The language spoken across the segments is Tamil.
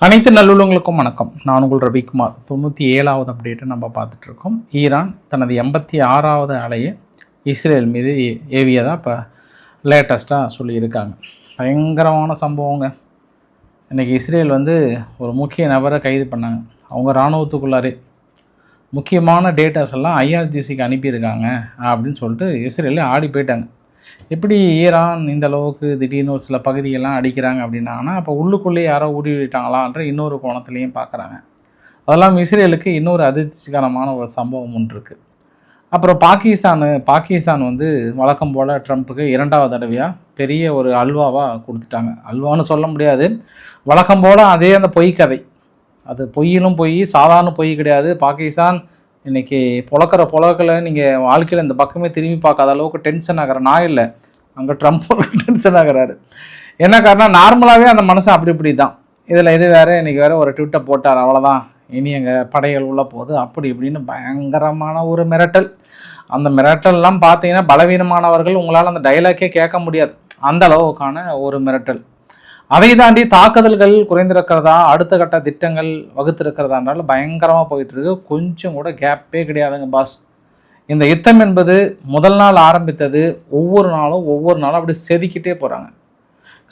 அனைத்து நல்லுள்ளங்களுக்கும் வணக்கம். நான் உங்கள் ரவிக்குமார். 97வது அப்டேட்டை நம்ம பார்த்துட்ருக்கோம். ஈரான் தனது 86வது அலையை இஸ்ரேல் மீது ஏவியதாக இப்போ லேட்டஸ்ட்டாக சொல்லியிருக்காங்க. பயங்கரமான சம்பவங்க. இன்றைக்கி இஸ்ரேல் ஒரு முக்கிய நபரை கைது பண்ணாங்க. அவங்க இராணுவத்துக்குள்ளாரே முக்கியமான டேட்டாஸ் எல்லாம் ஐஆர்ஜிசிக்கு அனுப்பியிருக்காங்க அப்படின்னு சொல்லிட்டு இஸ்ரேலே ஆடி போயிட்டாங்க. எப்படி ஈரான் இந்த அளவுக்கு திடீர்னு ஒரு சில பகுதியெல்லாம் அடிக்கிறாங்க அப்படின்னாங்கன்னா, அப்போ உள்ளுக்குள்ளேயே யாரோ ஊடுருவிட்டாங்களான்ற இன்னொரு கோணத்துலேயும் பார்க்குறாங்க. அதெல்லாம் இஸ்ரேலுக்கு இன்னொரு அதிர்ச்சிகரமான ஒரு சம்பவம் ஒன்று இருக்குது. அப்புறம் பாகிஸ்தான் வழக்கம் போல் ட்ரம்ப்புக்கு 2வது தடவையாக பெரிய ஒரு அல்வாவாக கொடுத்துட்டாங்க. அல்வான்னு சொல்ல முடியாது, வழக்கம் போல் அதே அந்த பொய் கதை. அது பொய்யிலும் பொய், சாதாரண பொய் கிடையாது. பாகிஸ்தான் இன்றைக்கி புழக்கில் நீங்கள் வாழ்க்கையில் இந்த பக்கமே திரும்பி பார்க்காத அளவுக்கு டென்ஷன் ஆகிற நான் இல்லை, அங்கே ட்ரம்ப் டென்ஷன் ஆகிறாரு. என்ன காரணம், நார்மலாகவே அந்த மனுஷன் அப்படி இப்படி தான். இதில் இது வேறு இன்றைக்கி வேறு ஒரு ட்விட்டை போட்டார், அவ்வளோதான் இனி எங்கள் படைகள் உள்ள போகுது அப்படி இப்படின்னு பயங்கரமான ஒரு மிரட்டல். அந்த மிரட்டல்லாம் பார்த்தீங்கன்னா பலவீனமானவர்கள் உங்களால் அந்த டைலாக்கே கேட்க முடியாது, அந்த அளவுக்கான ஒரு மிரட்டல். அதை தாண்டி தாக்குதல்கள் குறைந்திருக்கிறதா, அடுத்த கட்ட திட்டங்கள் வகுத்திருக்கிறதானால பயங்கரமாக போயிட்டுருக்கு. கொஞ்சம் கூட கேப்பே கிடையாதுங்க பாஸ். இந்த யுத்தம் என்பது முதல் நாள் ஆரம்பித்தது, ஒவ்வொரு நாளும் அப்படி செதுக்கிட்டே போகிறாங்க.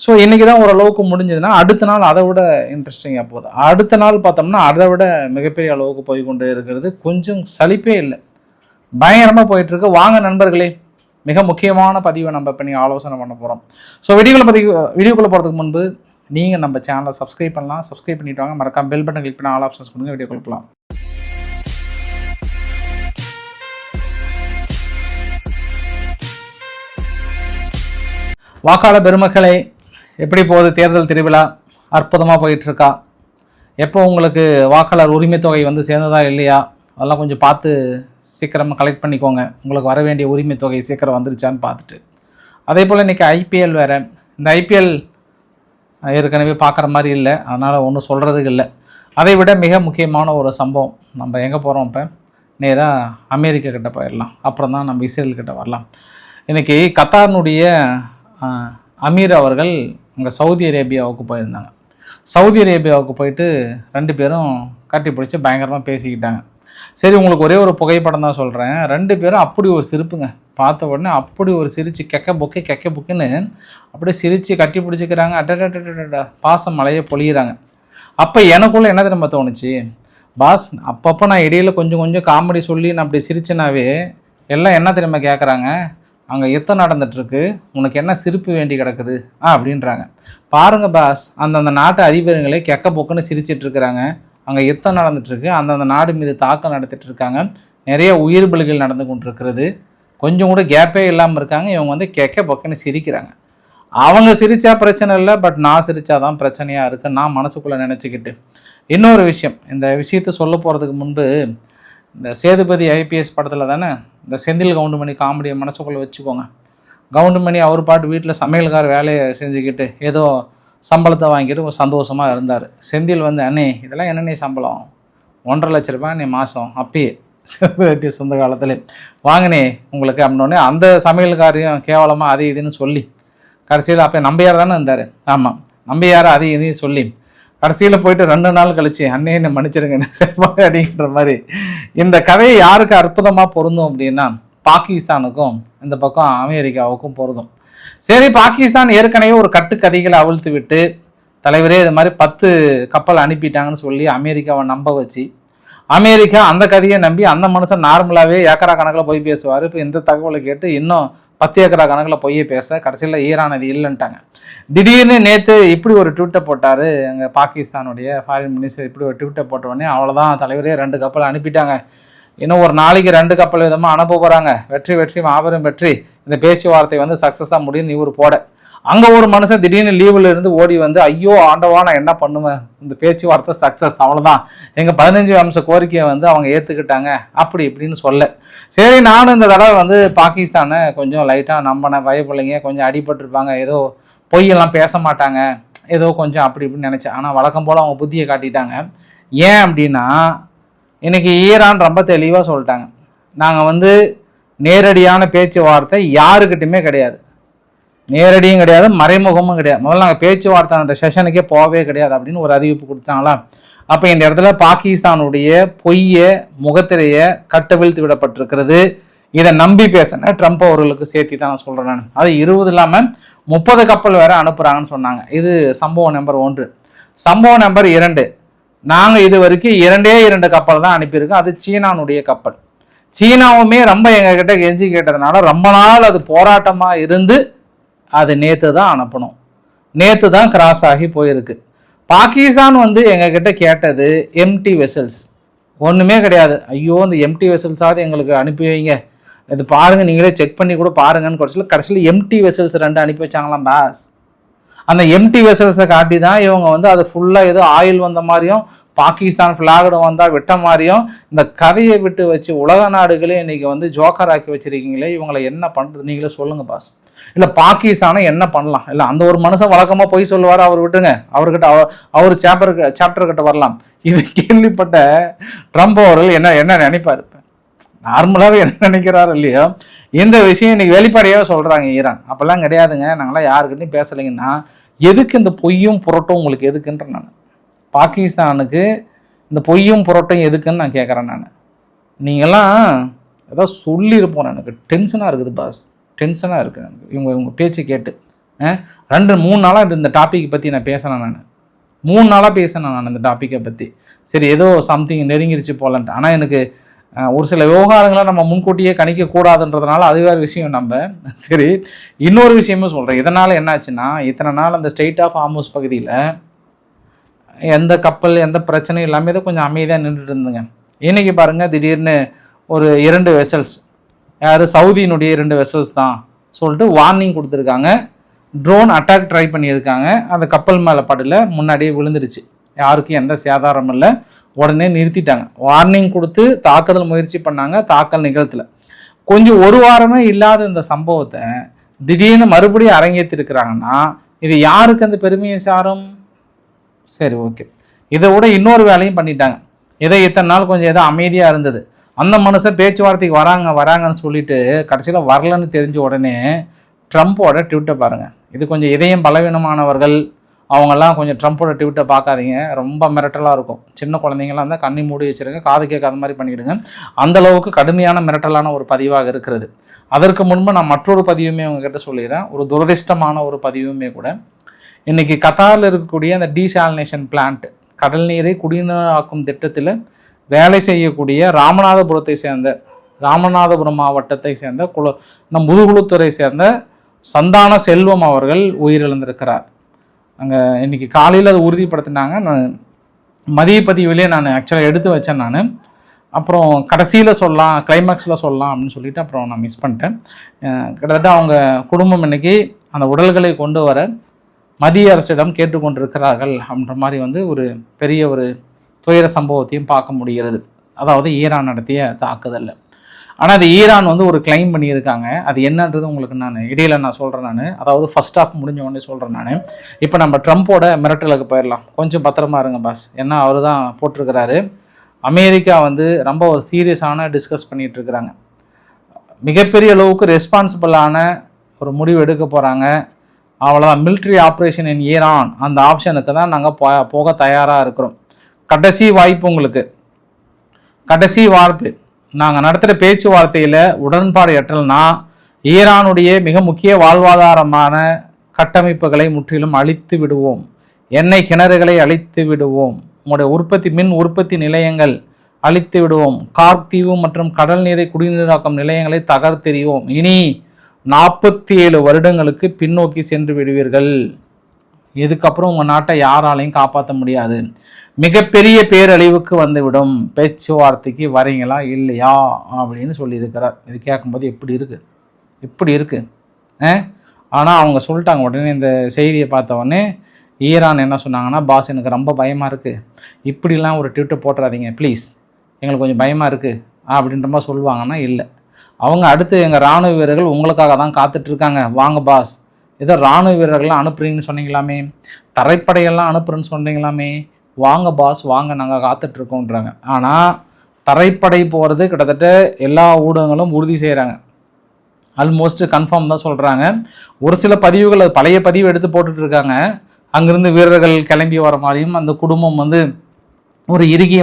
ஸோ இன்றைக்கி தான் ஓரளவுக்கு முடிஞ்சதுன்னா அடுத்த நாள் அதை விட இன்ட்ரெஸ்டிங்காக போகுது. அடுத்த நாள் பார்த்தோம்னா அதை விட மிகப்பெரிய அளவுக்கு போய் கொண்டு இருக்கிறது. கொஞ்சம் சலிப்பே இல்லை, பயங்கரமாக போயிட்டுருக்கு. வாங்க நண்பர்களே, மிக முக்கியமான பதிவை நம்ம இப்போ நீங்கள் ஆலோசனை பண்ண போகிறோம். ஸோ வீடியோக்குள்ளே போகிறதுக்கு முன்பு நீங்கள் நம்ம சேனலை சப்ஸ்கிரைப் பண்ணலாம். சப்ஸ்கிரைப் பண்ணிட்டு வாங்க, மறக்காம பெல் பட்டன் கிளிக் பண்ணி ஆல் ஆப்ஷன்ஸ் கொடுங்க. வீடியோக்குள்ளே போகலாம். வாக்காளர் பெருமக்களே, எப்படி போகுது தேர்தல் திருவிழா? அற்புதமாக போயிட்டுருக்கா? எப்போ உங்களுக்கு வாக்காளர் உரிமை தொகை சேர்ந்ததா இல்லையா? அதெல்லாம் கொஞ்சம் பார்த்து சீக்கிரமாக கலெக்ட் பண்ணிக்கோங்க. உங்களுக்கு வர வேண்டிய உரிமை தொகை சீக்கிரம் வந்துருச்சான்னு பார்த்துட்டு. அதே போல் இன்றைக்கி ஐபிஎல் வேறு. இந்த ஐபிஎல் ஏற்கனவே பார்க்குற மாதிரி இல்லை, அதனால் ஒன்றும் சொல்கிறதுக்கு இல்லை. அதை விட மிக முக்கியமான ஒரு சம்பவம். நம்ம எங்கே போகிறோம்? இப்போ நேராக அமெரிக்கா கிட்ட போயிடலாம், அப்புறம் தான் நம்ம இஸ்ரேல் கிட்ட வரலாம். இன்றைக்கி கத்தாரினுடைய அமீர் அவர்கள் அங்கே சவுதி அரேபியாவுக்கு போயிருந்தாங்க. சவுதி அரேபியாவுக்கு போயிட்டு 2 பேரும் கட்டி பிடிச்சி பயங்கரமாக பேசிக்கிட்டாங்க. சரி, உங்களுக்கு ஒரே ஒரு புகைப்படம் தான் சொல்கிறேன். 2 பேரும் அப்படி ஒரு சிரிப்புங்க. பார்த்த உடனே அப்படி ஒரு சிரிச்சு கெக்க புக்குன்னு அப்படியே சிரித்து கட்டி பிடிச்சிக்கிறாங்க. அட்டா பாசம் மலையை பொழிகிறாங்க. அப்போ எனக்குள்ளே என்ன திரும்ப தோணுச்சு, பாஸ் அப்பப்போ நான் இடையில கொஞ்சம் காமெடி சொல்லி நான் அப்படி சிரிச்சேனாவே எல்லாம் என்ன திரும்ப கேட்குறாங்க, அங்கே யுத்தம் நடந்துட்டுருக்கு, உனக்கு என்ன சிரிப்பு வேண்டி கிடக்குது அப்படின்றாங்க. பாருங்கள் பாஸ், அந்தந்த நாட்டு அதிபருங்களே கெக்க பொக்குன்னு சிரிச்சிட்ருக்குறாங்க. அங்கே யுத்தம் நடந்துகிட்ருக்கு, அந்தந்த நாடு மீது தாக்கம் நடத்திட்டுருக்காங்க, நிறைய உயிர் பலிகள் நடந்து கொண்டிருக்கிறது, கொஞ்சம் கூட கேப்பே இல்லாமல் இருக்காங்க. இவங்க கெக்க பொக்குன்னு சிரிக்கிறாங்க. அவங்க சிரித்தா பிரச்சனை இல்லை, பட் நான் சிரித்தாதான் பிரச்சனையாக இருக்குது நான் மனசுக்குள்ளே நினச்சிக்கிட்டு. இன்னொரு விஷயம், இந்த விஷயத்தை சொல்ல போகிறதுக்கு முன்பு, இந்த சேதுபதி ஐபிஎஸ் படத்தில் தானே இந்த செந்தில் கவுண்டுமணி காமெடியை மனசுக்குள்ளே வச்சுக்கோங்க. கவுண்டுமணி அவர் பாட்டு வீட்டில் சமையல்கார வேலையை செஞ்சுக்கிட்டு ஏதோ சம்பளத்தை வாங்கிட்டு சந்தோஷமாக இருந்தார். செந்தில் அண்ணே இதெல்லாம் என்னென்ன சம்பளம், 1.5 லட்ச ரூபாய் நீ மாதம், அப்பயே சொந்த காலத்தில் வாங்கினே உங்களுக்கு அப்படின்னோடனே அந்த சமையல்காரையும் கேவலமாக அது இதுன்னு சொல்லி கடைசியில் அப்போ நம்பியார் தானே இருந்தார். ஆமாம், நம்பியார் அது இதையும் சொல்லி கடைசியில் போயிட்டு 2 நாள் கழிச்சு அண்ணே என்ன மன்னிச்சிருங்க சரிப்பாங்க அப்படின்ற மாதிரி இந்த கதையை யாருக்கு அற்புதமாக பொருந்தும் அப்படின்னா பாகிஸ்தானுக்கும் இந்த பக்கம் அமெரிக்காவுக்கும் பொருந்தும். சரி, பாகிஸ்தான் ஏற்கனவே ஒரு கட்டுக்கதைகளை அவிழ்த்து விட்டு தலைவரே இது மாதிரி 10 கப்பல் அனுப்பிட்டாங்கன்னு சொல்லி அமெரிக்காவை நம்ப வச்சு, அமெரிக்கா அந்த கதையை நம்பி அந்த மனுஷன் நார்மலாகவே ஏக்கரா கணக்கில் போய் பேசுவார். இப்போ இந்த தகவலை கேட்டு இன்னும் 10 ஏக்கரா கணக்கில் போய் பேச கடைசியில் ஈரான் அது இல்லைன்ட்டாங்க. திடீர்னு நேற்று இப்படி ஒரு ட்விட்டை போட்டார் அங்கே பாகிஸ்தானுடைய ஃபாரின் மினிஸ்டர். இப்படி ஒரு ட்விட்டை போட்டோடனே அவ்வளோதான் தலைவரே 2 கப்பல் அனுப்பிட்டாங்க, இன்னும் ஒரு நாளைக்கு 2 கப்பல் விதமாக அனுப்ப போகிறாங்க, வெற்றி மாபெரும் வெற்றி, இந்த பேச்சுவார்த்தை சக்ஸஸாக முடியும்னு இவர் போட, அங்கே ஒரு மனுஷன் திடீர்னு லீவில் இருந்து ஓடி ஐயோ ஆண்டவா நான் என்ன பண்ணுவேன், இந்த பேச்சுவார்த்தை சக்ஸஸ், அவ்வளோதான் எங்கள் 15 அம்ச கோரிக்கையை அவங்க ஏற்றுக்கிட்டாங்க அப்படி இப்படின்னு சொல்ல. சரி, நானும் இந்த தடவை பாகிஸ்தானை கொஞ்சம் லைட்டாக நம்பினேன். பயப்பிள்ளைங்க கொஞ்சம் அடிபட்டிருப்பாங்க, ஏதோ பொய்யெல்லாம் பேச மாட்டாங்க, ஏதோ கொஞ்சம் அப்படி இப்படின்னு நினச்சேன். ஆனால் வழக்கம் போல் அவங்க புத்தியை காட்டிட்டாங்க. ஏன் அப்படின்னா இன்றைக்கி ஈரான் ரொம்ப தெளிவாக சொல்லிட்டாங்க, நாங்கள் நேரடியான பேச்சுவார்த்தை யாருக்கிட்டையுமே கிடையாது, நேரடியும் கிடையாது, மறைமுகமும் கிடையாது. முதல்ல நாங்கள் பேச்சுவார்த்தை அந்த செஷனுக்கே போகவே கிடையாது அப்படின்னு ஒரு அறிவிப்பு கொடுத்தாங்களா. அப்போ இந்த இடத்துல பாகிஸ்தானுடைய பொய்ய முகத்திரையை கட்டவிழ்த்து விடப்பட்டிருக்கிறது. இதை நம்பி பேசின ட்ரம்ப் அவர்களுக்கு சேர்த்தி தான் நான் சொல்கிறேன். நான் அது 20 இல்லாமல் 30 கப்பல் வேற அனுப்புகிறாங்கன்னு சொன்னாங்க. இது சம்பவம் நம்பர் 1. சம்பவம் நம்பர் 2, நாங்கள் இது வரைக்கும் 2 கப்பல் தான் அனுப்பியிருக்கோம். அது சீனானுடைய கப்பல். சீனாவுமே ரொம்ப எங்ககிட்ட கெஞ்சி கேட்டதுனால ரொம்ப நாள் அது போராட்டமாக இருந்து அது நேற்று தான் அனுப்பணும். நேற்று தான் கிராஸ் ஆகி போயிருக்கு. பாகிஸ்தான் எங்ககிட்ட கேட்டது எம்டி வெசல்ஸ், ஒன்றுமே கிடையாது. ஐயோ இந்த எம்டி வெசல்ஸாவது எங்களுக்கு அனுப்பி வைங்க, இது பாருங்கள் நீங்களே செக் பண்ணி கூட பாருங்கன்னு கடைசியில் எம்டி வெசல்ஸ் 2 அனுப்பி வச்சாங்களாம் பாஸ். அந்த எம்டி வெசல்ஸை காட்டி தான் இவங்க அது ஃபுல்லாக ஏதோ ஆயில் வந்த மாதிரியும் பாகிஸ்தான் ஃப்ளாகடு வந்தால் விட்ட மாதிரியும் இந்த கதையை விட்டு வச்சு உலக நாடுகளே இன்றைக்கி ஜோக்கர் ஆக்கி வச்சுருக்கீங்களே, இவங்களை என்ன பண்ணுறது நீங்களே சொல்லுங்கள் பாஸ். இல்லை பாகிஸ்தானை என்ன பண்ணலாம்? இல்லை அந்த ஒரு மனுஷன் வழக்கமாக போய் சொல்லுவார், அவர் விட்டுங்க, அவர்கிட்ட அவர் சாப்டர் கிட்ட வரலாம். இது கேள்விப்பட்ட ட்ரம்ப் அவர்கள் என்ன நினைப்பார்? நார்மலாகவே என்ன நினைக்கிறாரு இல்லையோ, இந்த விஷயம் இன்னைக்கு வெளிப்படையாக சொல்கிறாங்க ஈரான். அப்போல்லாம் கிடையாதுங்க, நாங்களாம் யாருக்கிட்டையும் பேசலைங்கன்னா எதுக்கு இந்த பொய்யும் புரட்டும் உங்களுக்கு எதுக்குன்ற நான் பாகிஸ்தானுக்கு இந்த பொய்யும் புரட்டும் எதுக்குன்னு நான் கேட்குறேன். நான் நீங்கள்லாம் ஏதாவது சொல்லியிருப்போம், எனக்கு டென்ஷனாக இருக்குது பாஸ், டென்ஷனாக இருக்குது எனக்கு இவங்க பேச்சு கேட்டு. 2-3 நாளாக இந்த டாப்பிக்கை பற்றி நான் பேசினேன். நான் 3 நாளாக பேசினேன் நான் இந்த டாப்பிக்கை பற்றி. சரி ஏதோ சம்திங் நெருங்கிருச்சு போலன்ட்டு. ஆனால் எனக்கு ஒரு சில விவகாரங்களை நம்ம முன்கூட்டியே கணிக்கக்கூடாதுன்றதுனால அது வேறு விஷயம். நம்ம சரி இன்னொரு விஷயமும் சொல்கிறேன். இதனால் என்னாச்சுன்னா, இத்தனை நாள் அந்த ஸ்ட்ரெய்ட் ஆஃப் ஹார்முஸ் பகுதியில் எந்த கப்பல் எந்த பிரச்சனையும் இல்லாமல் இதை கொஞ்சம் அமைதியாக நின்றுட்டு இருந்துங்க. இன்றைக்கி பாருங்கள், திடீர்னு ஒரு 2 வெசல்ஸ், யார் சவுதியினுடைய 2 வெசல்ஸ் தான் சொல்லிட்டு வார்னிங் கொடுத்துருக்காங்க. ட்ரோன் அட்டாக் ட்ரை பண்ணியிருக்காங்க. அந்த கப்பல் மேலே படல, முன்னாடியே விழுந்துருச்சு, யாருக்கும் எந்த சேதாரம் இல்லை. உடனே நிறுத்திட்டாங்க. வார்னிங் கொடுத்து தாக்குதல் முயற்சி பண்ணாங்க, தாக்கல் நிகழ்த்தல. கொஞ்சம் ஒரு வாரமே இல்லாத இந்த சம்பவத்தை திடீர்னு மறுபடியும் அரங்கேற்றிருக்கிறாங்கன்னா இது யாருக்கு அந்த பெருமையை சாரும்? சரி ஓகே, இதை விட இன்னொரு வேலையும் பண்ணிட்டாங்க. இதை இத்தனை நாள் கொஞ்சம் ஏதோ அமைதியாக இருந்தது, அந்த மனுஷன் பேச்சுவார்த்தைக்கு வராங்கன்னு சொல்லிட்டு கடைசியில் வரலன்னு தெரிஞ்ச உடனே ட்ரம்ப்போட ட்விட்டை பாருங்கள். இது கொஞ்சம் இதயம் பலவீனமானவர்கள் அவங்கெல்லாம் கொஞ்சம் ட்ரம்ப்போட ட்விட்டை பார்க்காதீங்க, ரொம்ப மிரட்டலாக இருக்கும். சின்ன குழந்தைங்களாம் இருந்தால் கண்ணி மூடி வச்சுருங்க, காது கேட்காத மாதிரி பண்ணிவிடுங்க. அந்தளவுக்கு கடுமையான மிரட்டலான ஒரு பதிவாக இருக்கிறது. அதற்கு முன்பு நான் மற்றொரு பதிவுமே உங்ககிட்ட சொல்லிடுறேன், ஒரு துரதிர்ஷ்டமான ஒரு பதிவுமே கூட. இன்றைக்கி கத்தாரில் இருக்கக்கூடிய அந்த டீசாலினேஷன் பிளான்ட், கடல் நீரை குடிநீராக்கும் திட்டத்தில் வேலை செய்யக்கூடிய ராமநாதபுரம் மாவட்டத்தை சேர்ந்த முதுகுளத்துறை சேர்ந்த சந்தான செல்வம் அவர்கள் உயிரிழந்திருக்கிறார். அங்கே இன்றைக்கி காலையில் அதை உறுதிப்படுத்தினாங்க. நான் மதிய பதிவிலே நான் ஆக்சுவலாக எடுத்து வச்சேன். நான் அப்புறம் கடைசியில் சொல்லலாம், கிளைமேக்ஸில் சொல்லலாம் அப்படின்னு சொல்லிட்டு அப்புறம் நான் மிஸ் பண்ணிட்டேன். கிட்டத்தட்ட அவங்க குடும்பம் இன்றைக்கி அந்த உடல்களை கொண்டு வர மத்திய அரசிடம் கேட்டுக்கொண்டிருக்கிறார்கள் அப்படின்ற மாதிரி ஒரு பெரிய ஒரு துயர சம்பவத்தையும் பார்க்க முடிகிறது. அதாவது ஈரான் நடத்திய தாக்குதலில். ஆனால் அது ஈரான் ஒரு கிளைம் பண்ணியிருக்காங்க. அது என்னன்றது உங்களுக்கு நான் இடையில நான் சொல்கிறேன். நான் அதாவது ஃபர்ஸ்ட் ஆஃப் முடிஞ்ச உடனே சொல்கிறேன். நான் இப்போ நம்ம ட்ரம்ப்போட மிரட்டலுக்கு போயிடலாம். கொஞ்சம் பத்திரமா இருங்க பாஸ், ஏன்னா அவர் தான் போட்டிருக்கிறாரு. அமெரிக்கா ரொம்ப ஒரு சீரியஸான டிஸ்கஸ் பண்ணிகிட்டு இருக்கிறாங்க. மிகப்பெரிய அளவுக்கு ரெஸ்பான்சிபிளான ஒரு முடிவு எடுக்க போகிறாங்க. அவ்வளோதான், மிலிட்ரி ஆப்ரேஷன் இன் ஈரான், அந்த ஆப்ஷனுக்கு தான் நாங்கள் போக தயாராக இருக்கிறோம். கடைசி வாய்ப்பு உங்களுக்கு, கடைசி வாய்ப்பு. நாங்கள் நடத்துகிற பேச்சுவார்த்தையில் உடன்பாடு எட்டலைன்னா ஈரானுடைய மிக முக்கிய வாழ்வாதாரமான கட்டமைப்புகளை முற்றிலும் அழித்து விடுவோம், எண்ணெய் கிணறுகளை அழித்து விடுவோம், உங்களுடைய மின் உற்பத்தி நிலையங்கள் அழித்து விடுவோம், கார்க் தீவு மற்றும் கடல் நீரை குடிநீராக்கும் நிலையங்களை தகர்த்தெறிவோம். இனி 47 வருடங்களுக்கு பின்னோக்கி சென்று விடுவீர்கள். இதுக்கப்புறம் உங்கள் நாட்டை யாராலையும் காப்பாற்ற முடியாது, மிகப்பெரிய பேரழிவுக்கு வந்துவிடும். பேச்சுவார்த்தைக்கு வரீங்களா இல்லையா அப்படின்னு சொல்லியிருக்கிறார். இது கேட்கும்போது எப்படி இருக்குது ஆனால் அவங்க சொல்லிட்டாங்க. உடனே இந்த செய்தியை பார்த்த உடனே ஈரான் என்ன சொன்னாங்கன்னா, பாஸ் எனக்கு ரொம்ப பயமாக இருக்குது, இப்படிலாம் ஒரு ட்விட்டர் போட்டுறாதீங்க ப்ளீஸ், எங்களுக்கு கொஞ்சம் பயமாக இருக்குது அப்படின்ற மாதிரி சொல்லுவாங்கன்னா இல்லை. அவங்க அடுத்து எங்கள் இராணுவ வீரர்கள் உங்களுக்காக தான் காத்துட்ருக்காங்க, வாங்க பாஸ். ஏதோ இராணுவ வீரர்கள்லாம் அனுப்புறீங்கன்னு சொன்னீங்களாமே, தரைப்படையெல்லாம் அனுப்புறேன்னு சொன்னீங்களாமே, வாங்க பாஸ் வாங்க, நாங்கள் காத்துட்ருக்கோன்றாங்க. ஆனால் தரைப்படை போகிறது கிட்டத்தட்ட எல்லா ஊடகங்களும் உறுதி செய்கிறாங்க. ஆல்மோஸ்ட் கன்ஃபார்ம் தான் சொல்கிறாங்க. ஒரு சில பதிவுகள் பழைய பதிவு எடுத்து போட்டுட்டு இருக்காங்க. அங்கிருந்து வீரர்கள் கிளம்பி வர மாதிரியும் அந்த குடும்பம் வந்து ஒரு இறுகிய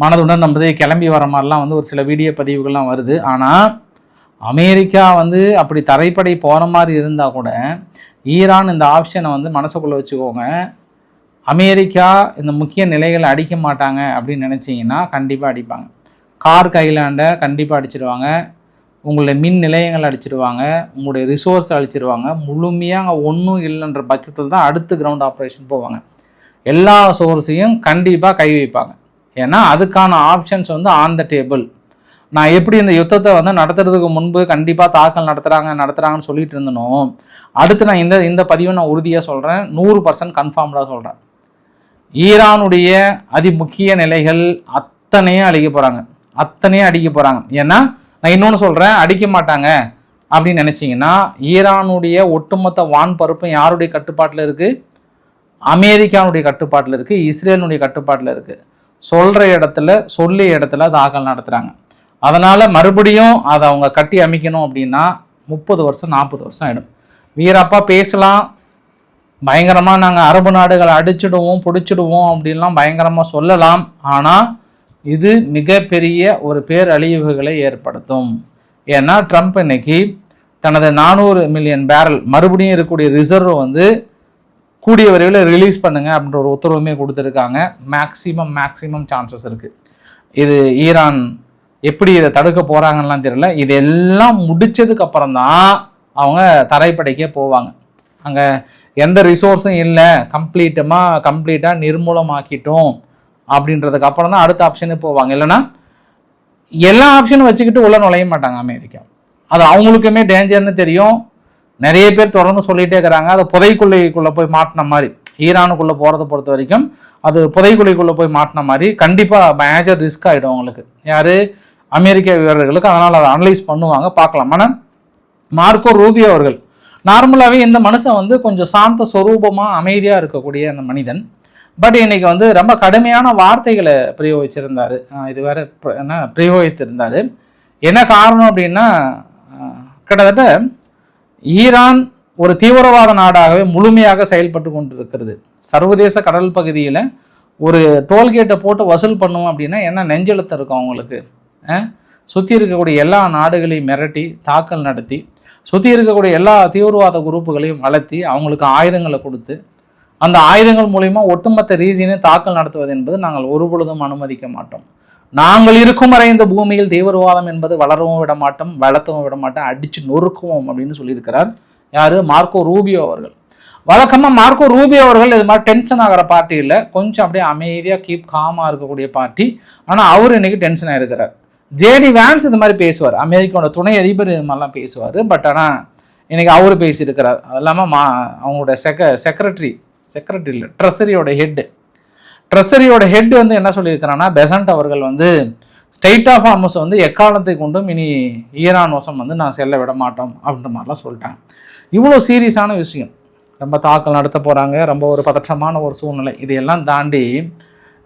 மனதுடன் நம்ம கிளம்பி வர மாதிரிலாம் வந்து ஒரு சில வீடியோ பதிவுகள்லாம் வருது. ஆனால் அமெரிக்கா வந்து அப்படி தரைப்படை போகிற மாதிரி இருந்தால் கூட ஈரான் இந்த ஆப்ஷனை வந்து மனசுக்குள்ளே வச்சுக்கோங்க. அமெரிக்கா இந்த முக்கிய நிலைகளை அடிக்க மாட்டாங்க அப்படின்னு நினச்சிங்கன்னா கண்டிப்பாக அடிப்பாங்க. கார்க் ஐலாண்டை கண்டிப்பாக அடிச்சிடுவாங்க, உங்களுடைய மின் நிலையங்கள் அடிச்சிடுவாங்க, உங்களுடைய ரிசோர்ஸ் அழிச்சிடுவாங்க. முழுமையாக அங்கே ஒன்றும் இல்லைன்ற பட்சத்தில் தான் அடுத்து கிரவுண்ட் ஆப்ரேஷன் போவாங்க. எல்லா சோர்ஸையும் கண்டிப்பாக கை வைப்பாங்க. ஏன்னா அதுக்கான ஆப்ஷன்ஸ் வந்து ஆன் த டேபிள். நான் எப்படி இந்த யுத்தத்தை வந்து நடத்துறதுக்கு முன்பு கண்டிப்பாக தாக்கல் நடத்துகிறாங்கன்னு சொல்லிட்டு இருந்தனோ, அடுத்து நான் இந்த பதிவை நான் உறுதியாக சொல்கிறேன், 100% கன்ஃபார்ம்டாக சொல்கிறேன். ஈரானுடைய முக்கிய நிலைகள் அத்தனையும் அடிக்க போகிறாங்க. ஏன்னா நான் இன்னொன்று சொல்கிறேன், அடிக்க மாட்டாங்க அப்படின்னு நினச்சிங்கன்னா ஈரானுடைய ஒட்டுமொத்த வான்பரப்பும் யாருடைய கட்டுப்பாட்டில் இருக்குது? அமெரிக்காவுடைய கட்டுப்பாட்டில் இருக்குது, இஸ்ரேலுடைய கட்டுப்பாட்டில் இருக்குது. சொல்லிய இடத்துல தாக்கல் நடத்துகிறாங்க. அதனால் மறுபடியும் அதை அவங்க கட்டி அமைக்கணும் அப்படின்னா 30 வருஷம் 40 வருஷம் ஆகிடும். வீரப்பா பேசலாம், பயங்கரமாக நாங்கள் அரபு நாடுகளை அடிச்சிடுவோம் பிடிச்சிடுவோம் அப்படின்லாம் பயங்கரமாக சொல்லலாம். ஆனால் இது மிகப்பெரிய ஒரு பேரழிவுகளை ஏற்படுத்தும். ஏன்னா ட்ரம்ப் இன்னைக்கு தனது 400 மில்லியன் பேரல் மறுபடியும் இருக்கக்கூடிய ரிசர்வ் வந்து கூடிய விரைவில் ரிலீஸ் பண்ணுங்க அப்படின்ற ஒரு உத்தரவுமே கொடுத்துருக்காங்க. மேக்சிமம் சான்சஸ் இருக்குது. இது ஈரான் எப்படி இதை தடுக்க போகிறாங்கலாம் தெரியல. இதெல்லாம் முடிச்சதுக்கு அப்புறம் தான் அவங்க தரைப்படைக்கே போவாங்க. அங்கே எந்த ரிசோர்ஸும் இல்லை, கம்ப்ளீட்டாக நிர்மூலமாக்கிட்டோம் அப்படின்றதுக்கு அப்புறம் தான் அடுத்த ஆப்ஷனு போவாங்க. இல்லைன்னா எல்லா ஆப்ஷனும் வச்சுக்கிட்டு உள்ள நுழைய மாட்டாங்க அமெரிக்கா. அது அவங்களுக்குமே டேஞ்சர்னு தெரியும். நிறைய பேர் தொடர்ந்து சொல்லிகிட்டே இருக்கிறாங்க. அது புதைக்குள்ளைக்குள்ளே போய் மாட்டின மாதிரி, ஈரானுக்குள்ளே போகிறத பொறுத்த வரைக்கும் அது புதைக்குள்ளைக்குள்ளே போய் மாட்டின மாதிரி கண்டிப்பாக மேஜர் ரிஸ்க் ஆகிடும் அவங்களுக்கு, யார் அமெரிக்க வீரர்களுக்கு. அதனால் அதை அனலைஸ் பண்ணுவாங்க, பார்க்கலாம். ஆனால் மார்க்கோ ரூபியோ அவர்கள் நார்மலாகவே இந்த மனுஷன் வந்து கொஞ்சம் சாந்த ஸ்வரூபமாக அமைதியாக இருக்கக்கூடிய அந்த மனிதன். பட் இன்னைக்கு வந்து ரொம்ப கடுமையான வார்த்தைகளை பிரயோகிச்சிருந்தார். பிரயோகித்திருந்தார். என்ன காரணம் அப்படின்னா, கிட்டத்தட்ட ஈரான் ஒரு தீவிரவாத நாடாகவே முழுமையாக செயல்பட்டு கொண்டிருக்கிறது. சர்வதேச கடல் பகுதியில் ஒரு டோல்கேட்டை போட்டு வசூல் பண்ணுவோம் அப்படின்னா என்ன நெஞ்செழுத்தம் இருக்கும் அவங்களுக்கு. சுற்றி இருக்கக்கூடிய எல்லா நாடுகளையும் மிரட்டி தாக்கல் நடத்தி, சுற்றி இருக்கக்கூடிய எல்லா தீவிரவாத குரூப்புகளையும் வளர்த்தி அவங்களுக்கு ஆயுதங்களை கொடுத்து, அந்த ஆயுதங்கள் மூலிமா ஒட்டுமொத்த ரீஜியனை தாக்கல் நடத்துவது என்பது நாங்கள் ஒருபொழுதும் அனுமதிக்க மாட்டோம். நாங்கள் இருக்கும் வரை இந்த பூமியில் தீவிரவாதம் என்பது வளரவும் விட மாட்டோம், வளர்த்தவும் விட மாட்டோம், அடித்து நொறுக்குவோம் அப்படின்னு சொல்லியிருக்கிறார். யார்? மார்க்கோ ரூபியோ அவர்கள். வழக்கமாக மார்க்கோ ரூபியோ அவர்கள் இது மாதிரி டென்ஷன் ஆகிற பார்ட்டி இல்லை, கொஞ்சம் அப்படியே அமைதியாக காமாக இருக்கக்கூடிய பார்ட்டி. ஆனால் அவர் இன்னைக்கு டென்ஷன் ஆகிருக்கிறார். ஜேடி வேன்ஸ் இது மாதிரி பேசுவார், அமெரிக்காவோட துணை அதிபர் இது மாதிரிலாம் பேசுவார். பட் ஆனால் இன்னைக்கு அவர் பேசியிருக்கிறார். அது இல்லாமல் அவங்களோட செக்ரட்டரி இல்லை, ட்ரெஸரியோட ஹெட் வந்து என்ன சொல்லியிருக்கிறான்னா, பெசன்ட் அவர்கள் வந்து ஸ்டேட் ஆஃப் ஹார்மஸ் வந்து எக்காலத்தை கொண்டும் இனி ஈரான் வசம் வந்து நான் செல்ல விட மாட்டோம் அப்படின்ற மாதிரிலாம் சொல்லிட்டாங்க. இவ்வளோ சீரியஸான விஷயம், ரொம்ப தாக்கல் நடத்த போகிறாங்க, ரொம்ப ஒரு பதற்றமான ஒரு சூழ்நிலை. இதையெல்லாம் தாண்டி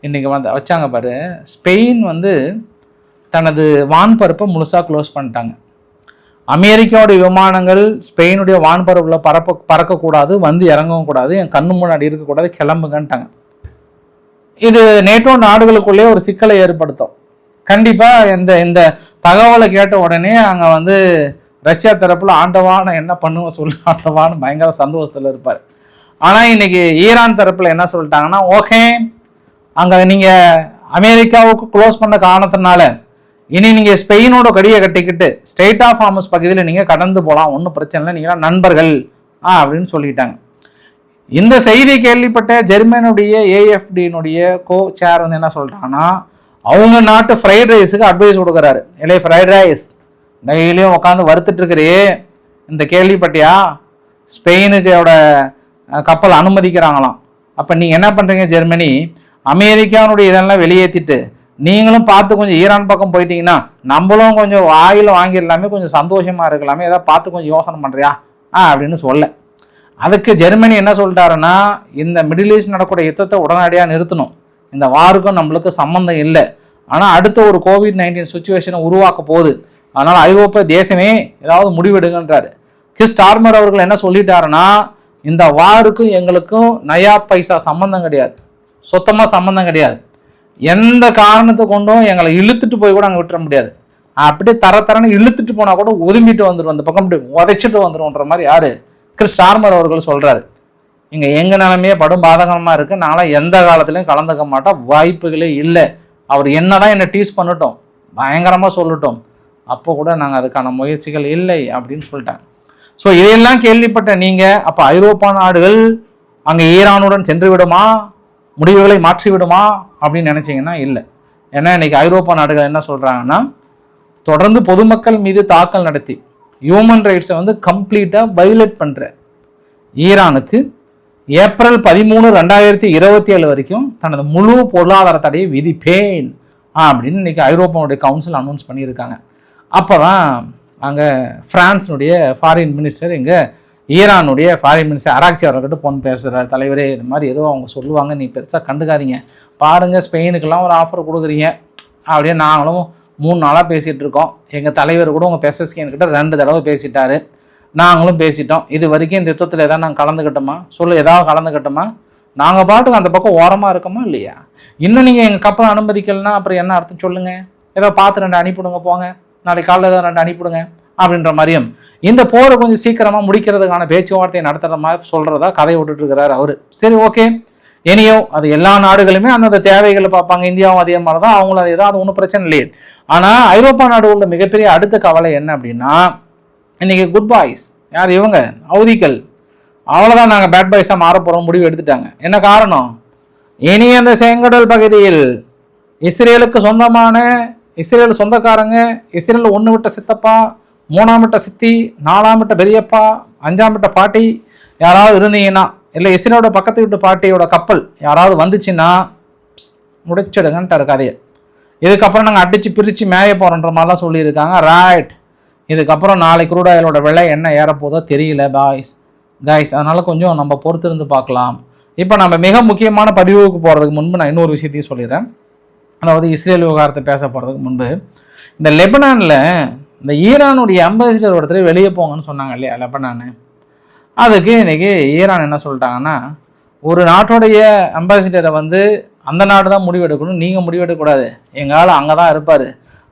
இன்றைக்கி வச்சாங்க பாரு, ஸ்பெயின் வந்து தனது வான்பரப்பை முழுசாக க்ளோஸ் பண்ணிட்டாங்க. அமெரிக்காவுடைய விமானங்கள் ஸ்பெயினுடைய வான்பரப்பில் பறக்கக்கூடாது, வந்து இறங்கவும் கூடாது, என் கண்ணு முன்னாடி இருக்கக்கூடாது, கிளம்புங்கன்ட்டாங்க. இது நேட்டோ நாடுகளுக்குள்ளே ஒரு சிக்கலை ஏற்படுத்தும். கண்டிப்பாக இந்த தகவலை கேட்ட உடனே அங்கே வந்து ரஷ்யா தரப்பில் ஆண்டவான என்ன பண்ணுவோம் சொல்லி ஆண்டவான்னு பயங்கர சந்தோஷத்தில் இருப்பார். ஆனால் இன்னைக்கு ஈரான் தரப்பில் என்ன சொல்லிட்டாங்கன்னா, ஓகே அங்கே நீங்கள் அமெரிக்காவுக்கு க்ளோஸ் பண்ண காரணத்தினால இனி நீங்கள் ஸ்பெயினோட கடியை கட்டிக்கிட்டு ஸ்டேட் ஆஃப் ஹார்மஸ் பகுதியில் நீங்கள் கடந்து போகலாம், ஒன்றும் பிரச்சனை இல்லை, நீங்களாம் நண்பர்கள் அப்படின்னு சொல்லிட்டாங்க. இந்த செய்தி கேள்விப்பட்ட ஜெர்மனுடைய ஏஎஃப்டியினுடைய சேர் வந்து என்ன சொல்கிறாங்கன்னா, அவங்க நாட்டு ஃப்ரைட் ரைஸுக்கு அட்வைஸ் கொடுக்குறாரு. இல்லை ஃப்ரைட் ரைஸ் டெய்லியும் உட்காந்து வறுத்துட்டு இருக்கிறே, இந்த கேள்விப்பட்டியா ஸ்பெயினுக்கோட கப்பல் அனுமதிக்கிறாங்களாம். அப்போ நீங்கள் என்ன பண்ணுறீங்க ஜெர்மனி, அமெரிக்காவுடைய இதெல்லாம் வெளியேற்றிட்டு நீங்களும் பார்த்து கொஞ்சம் ஈரான் பக்கம் போயிட்டீங்கன்னா நம்மளும் கொஞ்சம் ஆயில் வாங்கிடலாமே, கொஞ்சம் சந்தோஷமாக இருக்கலாமே, ஏதாவது பார்த்து கொஞ்சம் யோசனை பண்ணுறியா அப்படின்னு சொல்ல. அதுக்கு ஜெர்மனி என்ன சொல்லிட்டாருன்னா, இந்த மிடில் ஈஸ்ட் நடக்கூடிய யுத்தத்தை உடனடியாக நிறுத்தணும், இந்த வாருக்கும் நம்மளுக்கு சம்மந்தம் இல்லை, ஆனால் அடுத்த ஒரு COVID-19 சுச்சுவேஷனை உருவாக்க போகுது, அதனால் ஐரோப்பிய தேசமே ஏதாவது முடிவெடுங்கன்றாரு. கிறிஸ் ஸ்டார்மர் அவர்கள் என்ன சொல்லிட்டாருன்னா, இந்த வாருக்கும் எங்களுக்கும் நயா பைசா சம்மந்தம் கிடையாது, சுத்தமாக சம்மந்தம் கிடையாது. எந்த காரணத்தை கொண்டும் எங்களை இழுத்துட்டு போய் கூட அங்கே விட்டுற முடியாது. அப்படியே தரன்னு இழுத்துட்டு போனால் கூட ஒதும்பிட்டு வந்துடும், அந்த பக்கம் அப்படி உதைச்சிட்டு வந்துடும்ன்ற மாதிரி யார் கிறிஸ் ஸ்டார்மர் அவர்கள் சொல்கிறாரு. இங்கே எங்கள் நிலைமையே படும் பாதகமாக இருக்குது, நாங்களாம் எந்த காலத்துலையும் கலந்துக்க மாட்டோம், வாய்ப்புகளே இல்லை. அவர் என்னதான் என்னை டீஸ் பண்ணட்டும், பயங்கரமாக சொல்லட்டும், அப்போ கூட நாங்கள் அதுக்கான முயற்சிகள் இல்லை அப்படின்னு சொல்லிட்டாங்க. ஸோ இதையெல்லாம் கேள்விப்பட்ட நீங்கள், அப்போ ஐரோப்பா நாடுகள் அங்கே ஈரானுடன் சென்று விடுமா, முடிவுகளை மாற்றி விடுமா அப்படின்னு நினச்சிங்கன்னா இல்லை. ஏன்னா இன்றைக்கி ஐரோப்பா நாடுகள் என்ன சொல்கிறாங்கன்னா, தொடர்ந்து பொதுமக்கள் மீது தாக்கல் நடத்தி ஹியூமன் ரைட்ஸை வந்து கம்ப்ளீட்டாக வயலேட் பண்ணுற ஈரானுக்கு ஏப்ரல் 13, 2027 வரைக்கும் தனது முழு பொருளாதார தடையை விதிப்பேன் அப்படின்னு இன்றைக்கி ஐரோப்பாவுடைய கவுன்சில் அனௌன்ஸ் பண்ணியிருக்காங்க. அப்போ தான் அங்கே ஃப்ரான்ஸினுடைய ஃபாரின் மினிஸ்டர் இங்கே ஈரானுடைய ஃபாரின் மினிஸ்டர் அராக்சி அவர்கிட்ட போன் பேசுகிறார், தலைவரே இது மாதிரி ஏதோ அவங்க சொல்லுவாங்க, நீ பெருசாக கண்டுக்காதீங்க, பாருங்கள் ஸ்பெயினுக்கெல்லாம் ஒரு ஆஃபர் கொடுக்குறீங்க அப்படியே நாங்களும் 3 நாளாக பேசிகிட்டு இருக்கோம், எங்கள் தலைவர் கூட உங்கள் பெசஸ்கின்கிட்ட 2 தடவை பேசிட்டாரு, நாங்களும் பேசிட்டோம், இது வரைக்கும் இந்த யுத்தத்தில் ஏதாவது நாங்கள் கலந்துக்கிட்டோமா, ஏதாவது கலந்துக்கிட்டோமா, நாங்கள் பாட்டுக்கு அந்த பக்கம் ஓரமாக இருக்கோமா இல்லையா, இன்னும் நீங்கள் எங்கள் கப்பலை அனுமதிக்கலைன்னா அப்புறம் என்ன அர்த்தம் சொல்லுங்கள், ஏதோ பார்த்து 2 அனுப்பிவிடுங்க போங்க, நாளைக்கு காலையில் ஏதோ 2 அனுப்பிவிடுங்க அப்படின்ற மாதிரியும் இந்த போரை கொஞ்சம் சீக்கிரமாக முடிக்கிறதுக்கான பேச்சுவார்த்தையை நடத்துகிற மாதிரி சொல்கிறதா கதை விட்டுட்டு இருக்கிறார் அவர். சரி, ஓகே, இனியோ அது எல்லா நாடுகளுமே அந்தந்த தேவைகளை பார்ப்பாங்க, இந்தியாவும் அதே மாதிரி தான், அவங்களும் அதே தான், அது ஒன்றும் பிரச்சனை இல்லையே. ஆனால் ஐரோப்பா நாடுகளில் மிகப்பெரிய அடுத்த கவலை என்ன அப்படின்னா, இன்றைக்கி குட் பாய்ஸ் யார் இவங்க ஹவுதிகள், அவ்வளோதான் நாங்கள் பேட் பாய்ஸாக மாற போகிறோம் முடிவு எடுத்துட்டாங்க. என்ன காரணம், இனி அந்த செங்கடல் பகுதியில் இஸ்ரேலுக்கு சொந்தமான இஸ்ரேல் சொந்தக்காரங்க, இஸ்ரேல் 1 விட்ட சித்தப்பா, 3ஆம் விட்ட சித்தி, 4ஆம் விட்ட பெரியப்பா, 5ஆம் விட்ட பாட்டி யாராவது இருந்தீங்கன்னா, இல்லை இஸ்ரேலோட பக்கத்து வீட்டு பாட்டியோட கப்பல் யாராவது வந்துச்சுன்னா முடிச்சிடுங்கன்ட்டார் கதையை. இதுக்கப்புறம் நாங்கள் அடித்து பிரித்து மேய போகிறோன்ற மாதிரிலாம் சொல்லியிருக்காங்க. ரைட், இதுக்கப்புறம் நாளைக்கு க்ரூட் ஆயிலோட விலை என்ன ஏறப்போதோ தெரியல கைஸ், அதனால் கொஞ்சம் நம்ம பொறுத்திருந்து பார்க்கலாம். இப்போ நம்ம மிக முக்கியமான பதிவுக்கு போகிறதுக்கு முன்பு நான் இன்னொரு விஷயத்தையும் சொல்லிடுறேன். அதாவது இஸ்ரேல் விவகாரத்தை பேச போகிறதுக்கு முன்பு, இந்த லெபனானில் இந்த ஈரானுடைய அம்பாசிடர் ஒருத்தர் வெளியே போங்கன்னு சொன்னாங்க இல்லையா லெபனானு, அதுக்கு இன்றைக்கி ஈரான் என்ன சொல்லிட்டாங்கன்னா, ஒரு நாட்டுடைய அம்பாசிடரை வந்து அந்த நாடு தான் முடிவெடுக்கணும், நீங்கள் முடிவெடுக்கக்கூடாது, எங்கள் ஆள் அங்கே தான் இருப்பார்,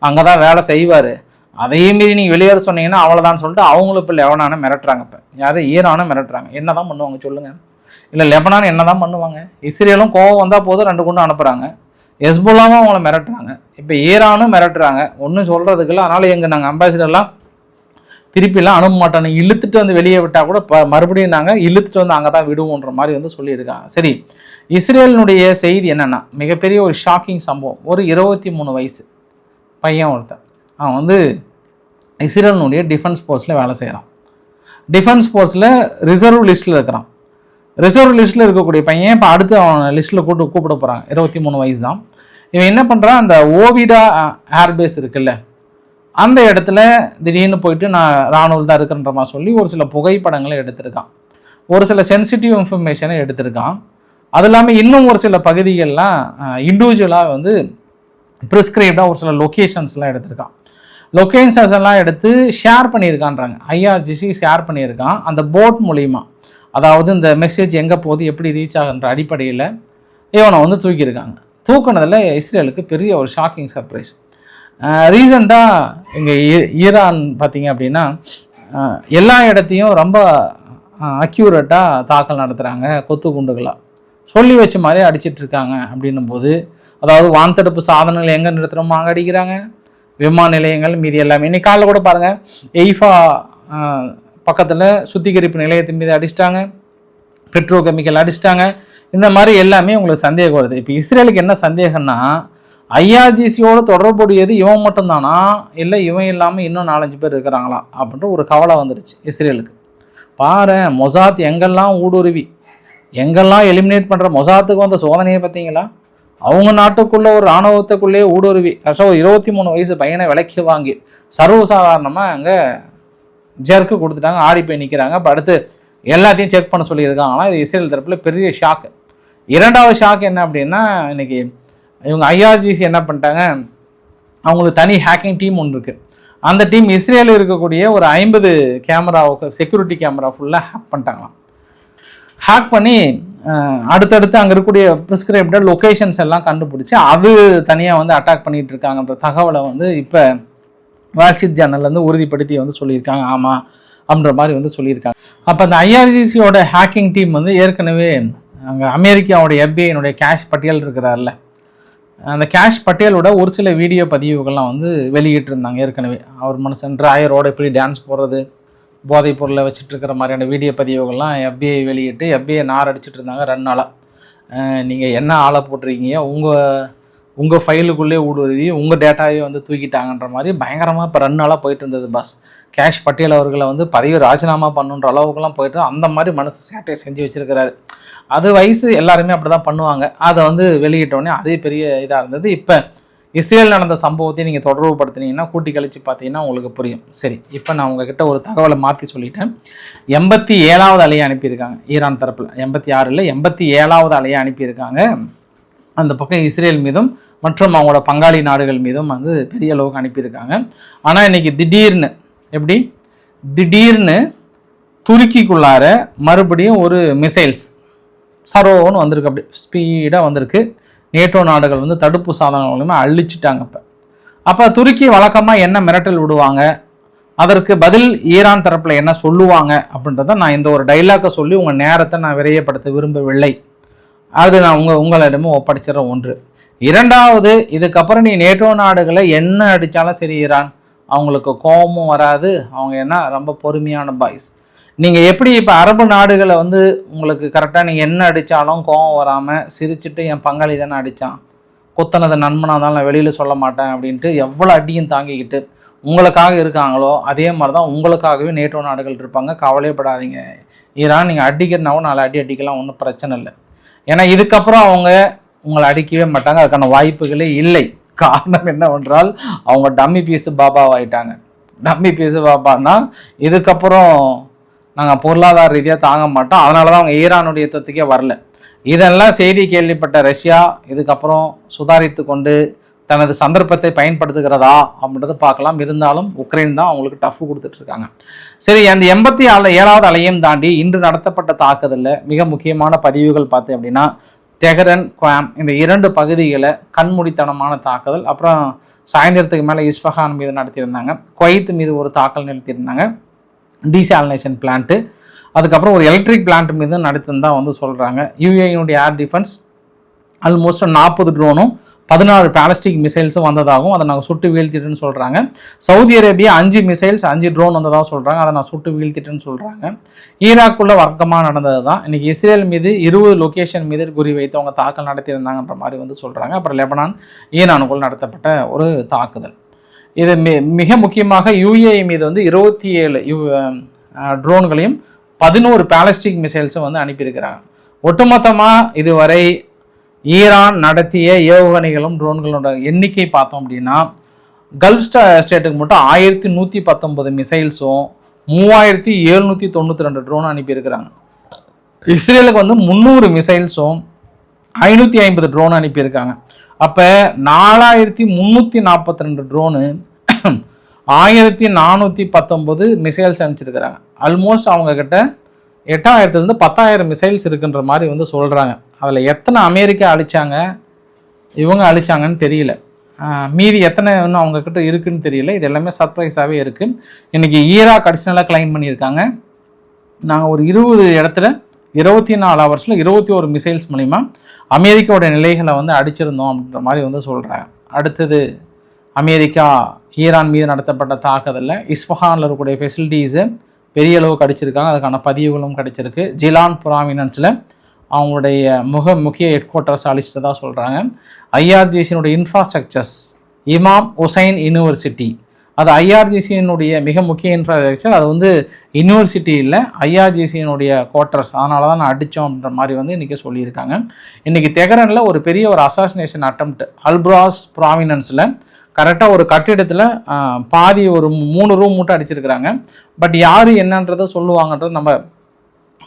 அங்கே தான் வேலை செய்வார், அதையே மீறி நீங்கள் வெளியேற சொன்னீங்கன்னா அவ்வளோதான் சொல்லிட்டு அவங்களும் இப்போ லெபனானை மிரட்டுறாங்க. இப்போ யார் ஈரானை மிரட்டுறாங்க. என்ன தான் பண்ணுவாங்க சொல்லுங்கள், இல்லை லெபனான் என்ன தான் பண்ணுவாங்க, இஸ்ரேலும் கோவம் வந்தால் போதும் 2 குண்டு அனுப்புகிறாங்க, ஹெஸ்புல்லாவும் அவங்கள மிரட்டுறாங்க, இப்போ ஈரானும் மிரட்டுறாங்க, ஒன்றும் சொல்கிறதுக்கு இல்லை. அதனால் நாங்கள் அம்பாசிடர்லாம் திருப்பிலாம் அனுப்ப மாட்டோம், இழுத்துட்டு வந்து வெளியே விட்டால் கூட மறுபடியும் நாங்கள் இழுத்துட்டு வந்து அங்கே தான் விடுவோன்ற மாதிரி வந்து சொல்லியிருக்காங்க. சரி, இஸ்ரேலினுடைய செய்தி என்னென்னா, மிகப்பெரிய ஒரு ஷாக்கிங் சம்பவம். ஒரு 23 வயசு பையன் ஒருத்தன், அவன் வந்து இஸ்ரேலினுடைய டிஃபென்ஸ் ஃபோர்ஸில் வேலை செய்கிறான். டிஃபென்ஸ் ஃபோர்ஸில் ரிசர்வ் லிஸ்ட்டில் இருக்கிறான். ரிசர்வ் லிஸ்ட்டில் இருக்கக்கூடிய பையன் இப்போ அடுத்து அவன் லிஸ்ட்டில் கூப்பிட போகிறாங்க. 23 வயசு தான். இவன் என்ன பண்ணுறான், அந்த ஓவிடா ஏர்பேஸ் இருக்குல்ல, அந்த இடத்துல திடீர்னு போயிட்டு நான் ராணுவல் தான் இருக்கிறன்ற மாதிரி சொல்லி ஒரு சில புகைப்படங்களை எடுத்திருக்கான், ஒரு சில சென்சிட்டிவ் இன்ஃபர்மேஷனை எடுத்திருக்கான். அது இல்லாமல் இன்னும் ஒரு சில பகுதிகள்லாம் இண்டிவிஜுவலாக வந்து ப்ரிஸ்கிரைப்டாக ஒரு சில லொக்கேஷன்ஸ்லாம் எடுத்திருக்கான். லொக்கேஷன்ஸ் எல்லாம் எடுத்து ஷேர் பண்ணியிருக்கான்றாங்க, ஐஆர்ஜிசி ஷேர் பண்ணியிருக்கான் அந்த போட் மூலிமா. அதாவது இந்த மெசேஜ் எங்கே போகுது, எப்படி ரீச் ஆகுன்ற அடிப்படையில் இவனை வந்து தூக்கியிருக்காங்க. தூக்குனதில் இஸ்ரேலுக்கு பெரிய ஒரு ஷாக்கிங் சர்ப்ரைஸ். ரீசெண்டாக இங்கே ஈரான் பார்த்திங்க அப்படின்னா எல்லா இடத்தையும் ரொம்ப அக்யூரேட்டாக தாக்கல் நடத்துகிறாங்க, கொத்து குண்டுகளாக சொல்லி வச்ச மாதிரி அடிச்சிட்ருக்காங்க. அப்படின்னும் போது, அதாவது வான்தடுப்பு சாதனங்கள் எங்கே நிறுத்துகிறோமோ அங்கே அடிக்கிறாங்க, விமான நிலையங்கள் மீதி எல்லாமே. இன்னைக்கு காலையில் கூட பாருங்கள், எய்ஃபா பக்கத்தில் சுத்திகரிப்பு நிலையத்தின் மீது அடிச்சிட்டாங்க, பெட்ரோ கெமிக்கல் அடிச்சிட்டாங்க. இந்த மாதிரி எல்லாமே உங்களுக்கு சந்தேகம் வருது. இப்போ இஸ்ரேலுக்கு என்ன சந்தேகம்னா, ஐஆர்ஜிசியோடு தொடர்புடையது இவன் மட்டும்தானா, இல்லை இவன் இல்லாமல் இன்னும் 4-5 பேர் இருக்கிறாங்களா அப்படின்ற ஒரு கவலை வந்துடுச்சு இஸ்ரேலுக்கு. பாரு, மொசாத் எங்கெல்லாம் ஊடுருவி எங்கெல்லாம் எலிமினேட் பண்ணுற மொசாத்துக்கு வந்த சோதனையை பார்த்தீங்களா, அவங்க நாட்டுக்குள்ளே ஒரு இராணுவத்துக்குள்ளேயே ஊடுருவி கஷ்டம் 23 வயசு பையனை விலைக்கு வாங்கி சர்வசாதாரணமாக அங்கே ஜெர்க்கு கொடுத்துட்டாங்க, ஆடி போய் நிற்கிறாங்க. இப்போ அடுத்து எல்லாத்தையும் செக் பண்ண சொல்லியிருக்காங்க. ஆனால் இது இஸ்ரேல் தரப்பில் பெரிய ஷாக்கு. 2வது ஷாக் என்ன அப்படின்னா, இன்றைக்கி இவங்க ஐஆர்ஜிசி என்ன பண்ணிட்டாங்க, அவங்களுக்கு தனி ஹேக்கிங் டீம் ஒன்று இருக்குது. அந்த டீம் இஸ்ரேலில் இருக்கக்கூடிய ஒரு 50 கேமராவுக்கு செக்யூரிட்டி கேமரா ஃபுல்லாக ஹேக் பண்ணிட்டாங்களாம். ஹேக் பண்ணி அடுத்தடுத்து அங்கே இருக்கக்கூடிய ப்ரிஸ்கிரைப்டட் லொக்கேஷன்ஸ் எல்லாம் கண்டுபிடிச்சி அது தனியாக வந்து அட்டாக் பண்ணிகிட்டு இருக்காங்கன்ற தகவலை வந்து இப்போ வால் ஸ்ட்ரீட் ஜேர்னல்லேருந்து உறுதிப்படுத்தி வந்து சொல்லியிருக்காங்க. ஆமாம் அப்படின்ற மாதிரி வந்து சொல்லியிருக்காங்க. அப்போ அந்த ஐஆர்ஜிசியோட ஹேக்கிங் டீம் வந்து ஏற்கனவே அங்கே அமெரிக்காவோட FBI கேஷ் பட்டியல் இருக்கிறார்ல, அந்த கேஷ் பட்டியலோட ஒரு சில வீடியோ பதிவுகள்லாம் வந்து வெளியிட்டிருந்தாங்க. ஏற்கனவே அவர் மனுஷன் ட்ராயரோட எப்படி டான்ஸ் போடுறது, போதைப் பொருளை வச்சுட்டு இருக்கிற மாதிரியான வீடியோ பதிவுகள்லாம் FBI வெளியிட்டு FBI நார் அடிச்சுட்டு இருந்தாங்க 2 நாளாக. நீங்கள் என்ன ஆளை போட்டிருக்கீங்க, உங்கள் ஃபைலுக்குள்ளே ஊடுருவி உங்கள் டேட்டாவே வந்து தூக்கிட்டாங்கன்ற மாதிரி பயங்கரமாக இப்போ 2 நாளாக போயிட்டு இருந்தது பாஸ். கேஷ் பட்டியல் அவர்களை வந்து பதவி ராஜினாமா பண்ணுன்ற அளவுக்குலாம் போயிட்டு அந்த மாதிரி மனசு சேட்டையை செஞ்சு வச்சுருக்கிறாரு. அது வயசு எல்லாருமே அப்படி தான் பண்ணுவாங்க. அதை வந்து வெளியிட்டோடனே அதே பெரிய இதாக இருந்தது. இப்போ இஸ்ரேல் நடந்த சம்பவத்தை நீங்கள் தொடர்பு படுத்தினீங்கன்னா கூட்டி கழிச்சு பார்த்தீங்கன்னா உங்களுக்கு புரியும். சரி, இப்போ நான் உங்ககிட்ட ஒரு தகவலை மாற்றி சொல்லிட்டேன். 87வது அலையை அனுப்பியிருக்காங்க ஈரான் தரப்பில். 86 இல்லை, 87வது அலையை அனுப்பியிருக்காங்க. அந்த பக்கம் இஸ்ரேல் மீதும் மற்றும் அவங்களோட பங்காளி நாடுகள் மீதும் வந்து பெரிய அளவுக்கு அனுப்பியிருக்காங்க. ஆனால் இன்றைக்கி திடீர்னு துருக்கிக்குள்ளார மறுபடியும் ஒரு மிசைல்ஸ் சரோன்னு வந்திருக்கு. அப்படி ஸ்பீடாக வந்திருக்கு. நேட்டோ நாடுகள் வந்து தடுப்பு சாதனங்கள் மூலமாக அழிச்சிட்டாங்க. அப்போ துருக்கி வழக்கமாக என்ன மிரட்டல் விடுவாங்க, அதற்கு பதில் ஈரான் தரப்பில் என்ன சொல்லுவாங்க அப்படின்றத நான் இந்த ஒரு டைலாக்கை சொல்லி உங்கள் நேரத்தை நான் விரையப்படுத்த விரும்பவில்லை. அது நான் உங்களிடமும் ஒப்படைச்சிட ஒன்று. 2வது, இதுக்கப்புறம் நீ நேட்டோ நாடுகளை என்ன அடித்தாலும் சரி ஈரான் அவங்களுக்கு கோபமும் வராது. அவங்க என்ன ரொம்ப பொறுமையான பாய்ஸ். நீங்கள் எப்படி இப்போ அரபு நாடுகளை வந்து உங்களுக்கு கரெக்டாக நீங்கள் என்ன அடித்தாலும் கோபம் வராமல் சிரிச்சுட்டு என் பங்காளி தானே அடித்தான், குத்தனது நண்பனாக இருந்தாலும் நான் வெளியில் சொல்ல மாட்டேன் அப்படின்ட்டு எவ்வளோ அடியும் தாங்கிக்கிட்டு உங்களுக்காக இருக்காங்களோ அதே மாதிரி தான் உங்களுக்காகவே நேட்டோ நாடுகள் இருப்பாங்க. கவலைப்படாதீங்க ஈரான், நீங்கள் அடிக்கிறனாவும் 4 அடி அடிக்கலாம், ஒன்றும் பிரச்சனை இல்லை. ஏன்னா இதுக்கப்புறம் அவங்க உங்களை அடிக்கவே மாட்டாங்க, அதுக்கான வாய்ப்புகளே இல்லை. காரணம் என்னவென்றால் அவங்க டம்மி பீஸு பாபாவாயிட்டாங்க. டம்மி பீஸு பாபான்னா இதுக்கப்புறம் நாங்கள் பொருளாதார ரீதியாக தாங்க மாட்டோம், அதனால தான் அவங்க ஈரானுடைய யுத்தத்துக்கே வரல. இதெல்லாம் செய்தி கேள்விப்பட்ட ரஷ்யா இதுக்கப்புறம் சுதாரித்து கொண்டு தனது சந்தர்ப்பத்தை பயன்படுத்துகிறதா அப்படின்றத பார்க்கலாம். இருந்தாலும் உக்ரைன் தான் அவங்களுக்கு டஃப் கொடுத்துட்ருக்காங்க. சரி, அந்த 87வது அலையும் தாண்டி இன்று நடத்தப்பட்ட தாக்குதலில் மிக முக்கியமான பதிவுகள் பார்த்து அப்படின்னா தெஹரன், குவாம் இந்த 2 பகுதிகளை கண்மூடித்தனமான தாக்குதல். அப்புறம் சாயந்தரத்துக்கு மேலே இஸ்ஃபஹான் மீது நடத்தியிருந்தாங்க. குவைத் மீது ஒரு தாக்கல் நடத்தியிருந்தாங்க, டீசாலினேஷன் பிளான்ட்டு. அதுக்கப்புறம் ஒரு எலக்ட்ரிக் பிளான்ட் மீது நடத்துன்னு தான் வந்து சொல்கிறாங்க. யுஏஇனுடைய ஏர் டிஃபென்ஸ் ஆல்மோஸ்ட் 40 ட்ரோனும் 16 பேலஸ்டிக் மிசைல்ஸும் வந்ததாகவும் அதை நாங்கள் சுட்டு வீழ்த்திட்டுன்னு சொல்கிறாங்க. சவுதி அரேபியா 5 மிசைல்ஸ் 5 ட்ரோன் வந்ததாக சொல்கிறாங்க, அதை நான் சுட்டு வீழ்த்திட்டுன்னு சொல்கிறாங்க. ஈராக்குள்ள வர்க்கமாக நடந்தது தான். இன்றைக்கி இஸ்ரேல் மீது 20 லொக்கேஷன் மீது குறி வைத்து அவங்க தாக்கல் நடத்தியிருந்தாங்கன்ற மாதிரி வந்து சொல்கிறாங்க. அப்புறம் லெபனான் ஈரானுக்குள் நடத்தப்பட்ட ஒரு தாக்குதல். இது மிக முக்கியமாக யுஏஇ மீது வந்து 27 ட்ரோன்களையும் 11 பேலஸ்டிக் மிசைல்ஸும் வந்து அனுப்பியிருக்கிறாங்க. ஒட்டுமொத்தமாக இதுவரை ஈரான் நடத்திய ஏவுகணைகளும் ட்ரோன்களோட எண்ணிக்கை பார்த்தோம் அப்படின்னா கல்ஃப் ஸ்டேட்டுக்கு மட்டும் 1119 மிசைல்ஸும் 3792 ட்ரோன் அனுப்பியிருக்கிறாங்க. இஸ்ரேலுக்கு வந்து 300 மிசைல்ஸும் 550 ட்ரோன் அனுப்பியிருக்காங்க. அப்போ 4342 ட்ரோனு 1419 மிசைல்ஸ் அனுப்பிச்சிருக்கிறாங்க. ஆல்மோஸ்ட் அவங்கக்கிட்ட 8000 10,000 மிசைல்ஸ் இருக்குன்ற மாதிரி வந்து சொல்கிறாங்க. அதில் எத்தனை அமெரிக்கா அழிச்சாங்க இவங்க அழிச்சாங்கன்னு தெரியல, மீதி எத்தனை இன்னும் அவங்கக்கிட்ட இருக்குன்னு தெரியல. இது எல்லாமே சர்ப்ரைஸாகவே இருக்குது. இன்றைக்கி ஈராக் அடிஷ்னலாக கிளைம் பண்ணியிருக்காங்க, நாங்கள் ஒரு 20 இடத்துல 24 ஹவர்ஸில் 21 மிசைல்ஸ் மூலிமா அமெரிக்காவோட நிலைகளை வந்து அடிச்சிருந்தோம் அப்படின்ற மாதிரி வந்து சொல்கிறாங்க. அடுத்தது அமெரிக்கா ஈரான் மீது நடத்தப்பட்ட தாக்குதலில் இஸ்ஃபஹானில் இருக்கக்கூடிய ஃபெசிலிட்டிஸை பெரிய அளவுக்கு அடிச்சிருக்காங்க, அதுக்கான பதிவுகளும் கிடைச்சிருக்கு. ஜிலான் ப்ராமினன்ஸில் அவங்களுடைய முக்கிய ஹெட் குவார்ட்டர்ஸ் அழிச்சிட்டு தான் சொல்கிறாங்க. ஐஆர்ஜிசியினுடைய இன்ஃப்ராஸ்ட்ரக்சர்ஸ் இமாம் ஹுசைன் யூனிவர்சிட்டி, அது ஐஆர்ஜிசியினுடைய மிக முக்கிய இன்ஃப்ராஸ்ட்ரக்சர், அது வந்து யூனிவர்சிட்டி இல்லை ஐஆர்ஜிசியினுடைய குவார்ட்டர்ஸ், அதனால தான் நான் அடித்தோம் அப்படின்ற மாதிரி வந்து இன்றைக்கி சொல்லியிருக்காங்க. இன்றைக்கி தெஹரானில் ஒரு பெரிய ஒரு அசாசினேஷன் அட்டெம்ப்ட் அல்பிராஸ் ப்ராமினன்ஸில் கரெக்டாக ஒரு கட்டிடத்தில் பாதி ஒரு 3 ரூம் மட்டும் அடிச்சிருக்கிறாங்க. பட் யார் என்னன்றதை சொல்லுவாங்கன்றது நம்ம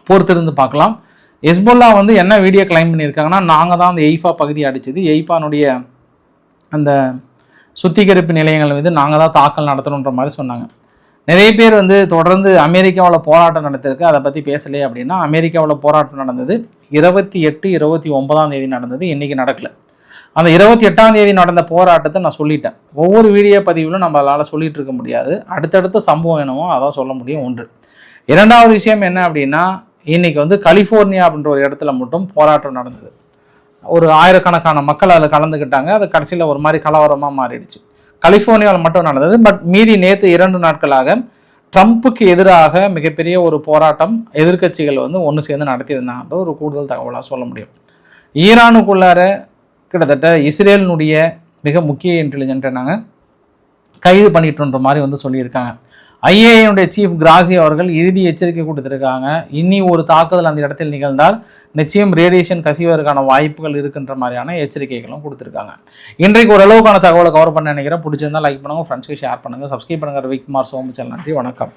பொறுத்திருந்து பார்க்கலாம். ஹெஸ்புல்லா வந்து என்ன வீடியோ கிளைம் பண்ணியிருக்காங்கன்னா, நாங்கள் தான் அந்த எய்ஃபா பகுதி அடித்தது, எய்ஃபானுடைய அந்த சுத்திகரிப்பு நிலையங்கள் மீது நாங்கள் தான் தாக்கல் நடத்தணுன்ற மாதிரி சொன்னாங்க. நிறைய பேர் வந்து தொடர்ந்து அமெரிக்காவில் போராட்டம் நடத்திருக்கு, அதை பற்றி பேசலையே அப்படின்னா, அமெரிக்காவில் போராட்டம் நடந்தது 28, 29 நடந்தது, இன்றைக்கி நடக்கலை. அந்த 28 நடந்த போராட்டத்தை நான் சொல்லிட்டேன். ஒவ்வொரு வீடியோ பதிவிலும் நம்மளால் சொல்லிகிட்டு இருக்க முடியாது. அடுத்தடுத்த சம்பவம் என்னமோ அதான் சொல்ல முடியும். ஒன்று. இரண்டாவது விஷயம் என்ன அப்படின்னா, இன்றைக்கி வந்து கலிஃபோர்னியா அப்படின்ற ஒரு இடத்துல மட்டும் போராட்டம் நடந்தது. ஒரு ஆயிரக்கணக்கான மக்கள் அதில் கலந்துக்கிட்டாங்க. அது கடைசியில் ஒரு மாதிரி கலவரமாக மாறிடுச்சு. கலிஃபோர்னியாவில் மட்டும் நடந்தது. பட் மீதி நேற்று 2 நாட்களாக ட்ரம்ப்புக்கு எதிராக மிகப்பெரிய ஒரு போராட்டம் எதிர்க்கட்சிகள் வந்து ஒன்று சேர்ந்து நடத்தியிருந்தாங்கன்ற ஒரு கூடுதல் தகவலாக சொல்ல முடியும். ஈரானுக்குள்ளார கிட்டத்தட்ட இஸ்ரேலினுடைய மிக முக்கிய இன்டெலிஜென்ட்டை நாங்கள் கைது பண்ணிட்டோன்ற மாதிரி வந்து சொல்லியிருக்காங்க. ஐஏஏனுடைய சீஃப் கிராசி அவர்கள் இறுதி எச்சரிக்கை கொடுத்துருக்காங்க. இனி ஒரு தாக்குதல் அந்த இடத்தில் நிகழ்ந்தால் நிச்சயம் ரேடியேஷன் கசிவதற்கான வாய்ப்புகள் இருக்குன்ற மாதிரியான எச்சரிக்கைகளும் கொடுத்துருக்காங்க. இன்றைக்கு ஓரளவுக்கான தகவலை கவர் பண்ண நினைக்கிறேன். பிடிச்சிருந்தால் லைக் பண்ணுங்கள், ஃப்ரெண்ட்ஸ்க்கு ஷேர் பண்ணுங்கள், சப்ஸ்கிரைப் பண்ணுங்கள். ரவிக்குமார் சோமு சேனல். நன்றி, வணக்கம்.